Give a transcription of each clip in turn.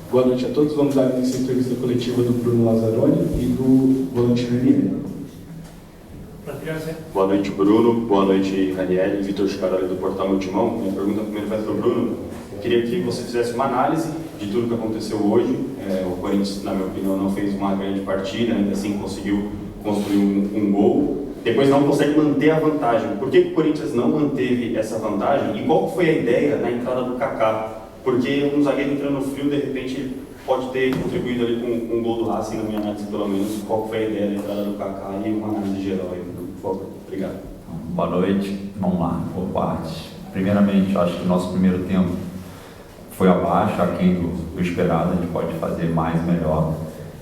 Boa noite a todos. Vamos dar início à entrevista coletiva do Bruno Lazzaroni e do volante Ranieri. Boa noite, Bruno. Boa noite, Ranieri. Vitor Chicaroli, do Portal Meu Timão. Minha pergunta primeiro vai para o Bruno. Eu queria que você fizesse uma análise de tudo que aconteceu hoje. O Corinthians, na minha opinião, não fez uma grande partida, ainda assim conseguiu construir um gol. Depois não consegue manter a vantagem. Por que o Corinthians não manteve essa vantagem? E qual foi a ideia na entrada do Kaká? Porque um zagueiro entrando frio, de repente, pode ter contribuído ali com um gol do Racing, na minha análise, pelo menos. Qual foi a ideia da entrada do Kaká e uma análise geral aí, por favor. Obrigado. Boa noite. Vamos lá, por partes. Primeiramente, acho que o nosso primeiro tempo foi abaixo, aquém do esperado. A gente pode fazer mais e melhor.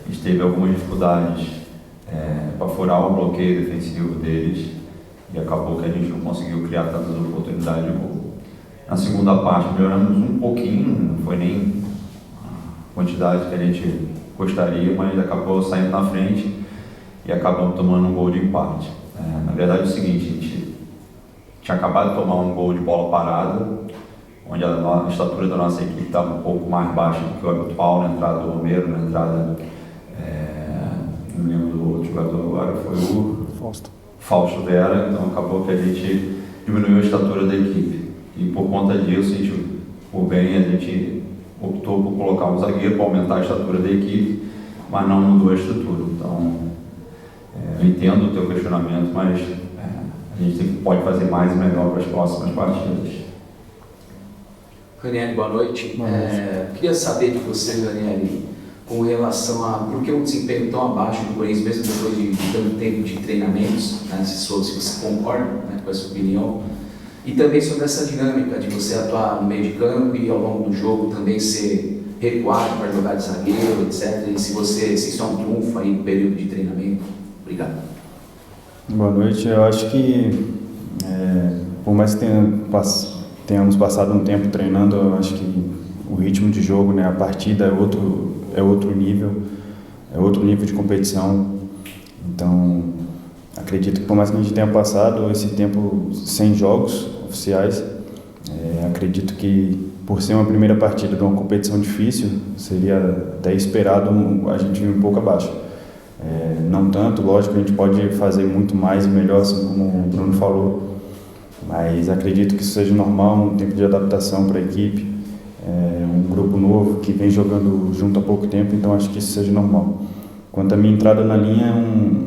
A gente teve algumas dificuldades para furar o bloqueio defensivo deles e acabou que a gente não conseguiu criar tantas oportunidades de gol. Na segunda parte melhoramos um pouquinho, não foi nem a quantidade que a gente gostaria, mas acabou saindo na frente e acabamos tomando um gol de empate. Na verdade é o seguinte, a gente tinha acabado de tomar um gol de bola parada, onde a estatura da nossa equipe estava um pouco mais baixa do que o habitual, na entrada do Romero, na entrada, não lembro do outro jogador agora, foi o Fausto Vera, então acabou que a gente diminuiu a estatura da equipe. E por conta disso, por bem, a gente optou por colocar um zagueiro para aumentar a estatura da equipe, mas não mudou a estrutura. Então, eu entendo o teu questionamento, mas a gente pode fazer mais e melhor para as próximas partidas. Ranieri, boa noite. Queria saber de você, Ranieri, com relação a por que um desempenho tão abaixo do Corinthians, mesmo depois de tanto tempo de treinamentos, né, se você concorda, né, com essa opinião. E também sobre essa dinâmica de você atuar no meio de campo e ao longo do jogo também ser recuado para jogar de zagueiro, etc. E se isso é um trunfo aí no período de treinamento. Obrigado. Boa noite. Eu acho que, por mais que tenhamos passado um tempo treinando, eu acho que o ritmo de jogo, né, a partida é outro nível de competição. Então, acredito que por mais que a gente tenha passado esse tempo sem jogos oficiais, acredito que por ser uma primeira partida de uma competição difícil, seria até esperado a gente ir um pouco abaixo. Não tanto, lógico, a gente pode fazer muito mais e melhor, assim como o Bruno falou, mas acredito que isso seja normal, um tempo de adaptação para a equipe, um grupo novo que vem jogando junto há pouco tempo, então acho que isso seja normal. Quanto à minha entrada na linha, é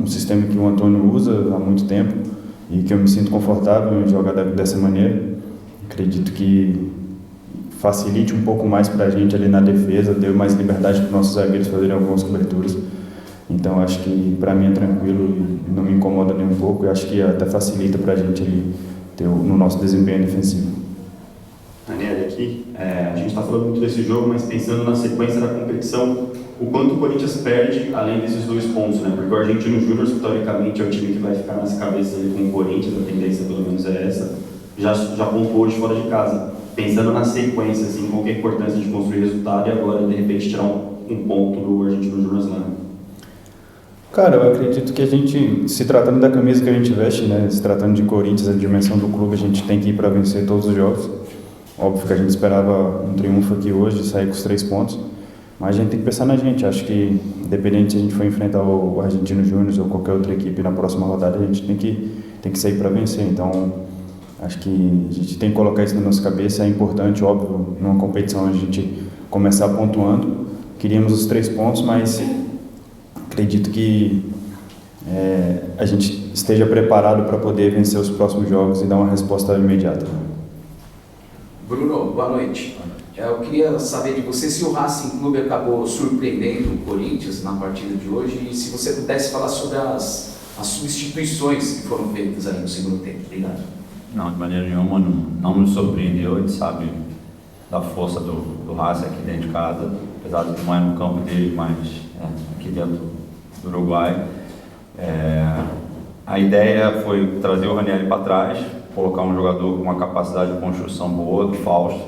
um sistema que o Antônio usa há muito tempo e que eu me sinto confortável em jogar dessa maneira. Acredito que facilite um pouco mais para a gente ali na defesa, dê mais liberdade para os nossos zagueiros fazerem algumas coberturas. Então acho que para mim é tranquilo e não me incomoda nem um pouco. Eu acho que até facilita para a gente ali no nosso desempenho defensivo. Ranieri, aqui, a gente está falando muito desse jogo, mas pensando na sequência da competição, o quanto o Corinthians perde além desses 2 pontos, né? Porque o Argentino Júnior, teoricamente, é o time que vai ficar nas cabeças ali com o Corinthians, a tendência pelo menos é essa, já pontuou hoje fora de casa. Pensando na sequência, assim, qual que é a importância de construir resultado e agora, de repente, tirar um ponto do Argentino Júnior lá? Cara, eu acredito que a gente, se tratando da camisa que a gente veste, né, se tratando de Corinthians, a dimensão do clube, a gente tem que ir para vencer todos os jogos. Óbvio que a gente esperava um triunfo aqui hoje, sair com os 3 pontos. Mas a gente tem que pensar na gente. Acho que, independente se a gente for enfrentar o Argentino Júnior ou qualquer outra equipe na próxima rodada, a gente tem que sair para vencer. Então, acho que a gente tem que colocar isso na nossa cabeça. É importante, óbvio, numa competição a gente começar pontuando. Queríamos os 3 pontos, mas acredito que a gente esteja preparado para poder vencer os próximos jogos e dar uma resposta imediata. Bruno, boa noite. Eu queria saber de você se o Racing Clube acabou surpreendendo o Corinthians na partida de hoje e se você pudesse falar sobre as substituições que foram feitas aí no segundo tempo. Obrigado. Não, de maneira nenhuma, não nos surpreendeu. A gente sabe da força do Racing aqui dentro de casa, apesar de não é no campo dele, mas aqui dentro do Uruguai. A ideia foi trazer o Ranieri para trás, colocar um jogador com uma capacidade de construção boa, do Fausto,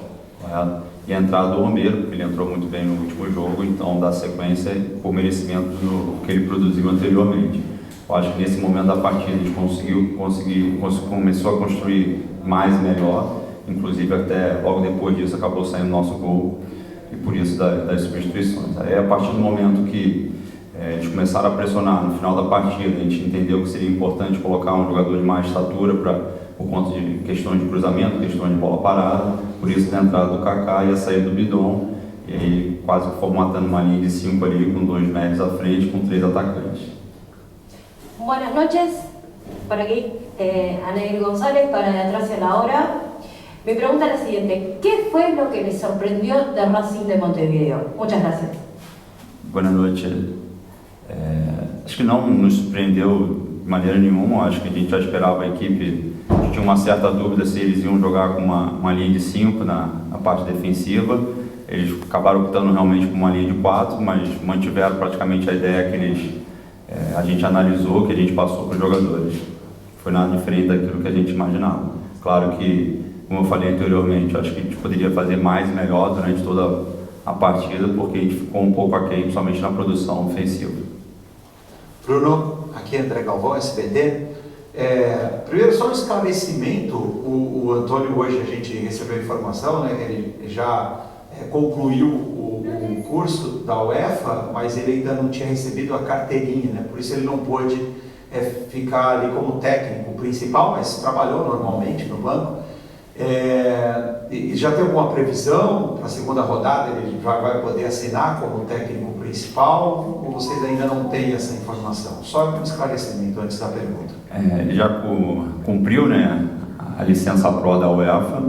e a entrada do Romero, porque ele entrou muito bem no último jogo, então dá sequência por merecimento do que ele produziu anteriormente. Eu acho que nesse momento da partida a gente começou a construir mais e melhor, inclusive até logo depois disso acabou saindo nosso gol, e por isso das substituições. Aí a partir do momento que eles começaram a pressionar no final da partida, a gente entendeu que seria importante colocar um jogador de mais estatura por conta de questões de cruzamento, questões de bola parada, por isso a entrada do Kaká e a saída do Bidon, e aí quase formatando uma linha de 5 ali, com 2 médios à frente, com 3 atacantes. Buenas noches, por aquí Anael González para De Atrás y a la Hora. Mi pregunta es la siguiente: ¿qué fue lo que les sorprendió de Racing de Montevideo? Muchas gracias. Boa noite. Acho que não nos surpreendeu de maneira nenhuma, acho que a gente já esperava a equipe, a gente tinha uma certa dúvida se eles iam jogar com uma linha de 5 na parte defensiva. Eles acabaram optando realmente por uma linha de 4, mas mantiveram praticamente a ideia que a gente analisou, que a gente passou para os jogadores. Foi nada diferente daquilo que a gente imaginava. Claro que, como eu falei anteriormente, acho que a gente poderia fazer mais e melhor durante toda a partida, porque a gente ficou um pouco aquém, principalmente na produção ofensiva. Bruno, aqui é André Galvão, SBT. Primeiro, só um esclarecimento, o Antônio hoje a gente recebeu a informação, né, ele já concluiu o curso da UEFA, mas ele ainda não tinha recebido a carteirinha, né, por isso ele não pôde ficar ali como técnico principal, mas trabalhou normalmente no banco. E já tem alguma previsão para a segunda rodada? Ele já vai poder assinar como técnico principal, ou vocês ainda não têm essa informação? Só um esclarecimento antes da pergunta. Ele já cumpriu, né, a licença Pro da UEFA,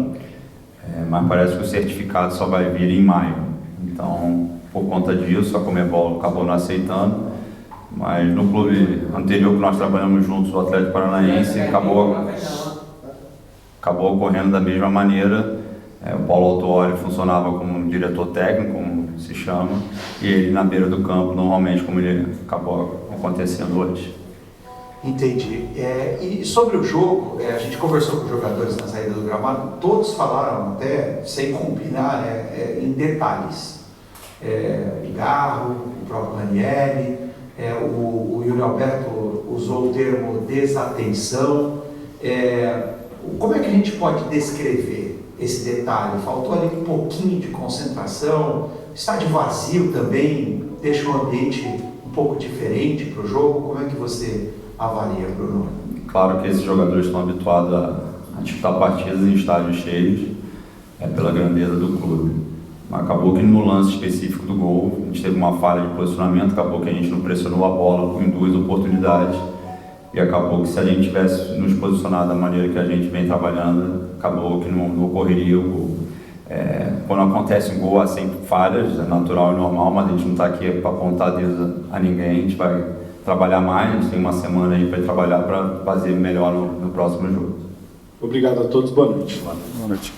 mas parece que o certificado só vai vir em maio. Então, por conta disso, a Conmebol acabou não aceitando, mas no clube anterior que nós trabalhamos juntos, o Atlético Paranaense, acabou ocorrendo da mesma maneira. O Paulo Autuori funcionava como diretor técnico, como se chama, e ele na beira do campo, normalmente, como ele acabou acontecendo hoje. Entendi. E sobre o jogo, a gente conversou com os jogadores na saída do gramado, todos falaram até, sem combinar, em detalhes. Garro, o próprio Ranieri, o Yuri Alberto usou o termo desatenção. Como é que a gente pode descrever esse detalhe? Faltou ali um pouquinho de concentração, estádio vazio também deixa o ambiente um pouco diferente para o jogo. Como é que você avalia, Bruno? Claro que esses jogadores estão habituados a disputar partidas em estádios cheios, pela grandeza do clube. Mas acabou que no lance específico do gol, a gente teve uma falha de posicionamento, acabou que a gente não pressionou a bola em 2 oportunidades, e acabou que se a gente tivesse nos posicionado da maneira que a gente vem trabalhando, acabou que não ocorreria o gol. Quando acontece um gol, há sempre falhas, é natural e normal, mas a gente não está aqui para apontar dedo a ninguém, a gente vai trabalhar mais, a gente tem uma semana aí para trabalhar para fazer melhor no próximo jogo. Obrigado a todos, boa noite. Boa noite.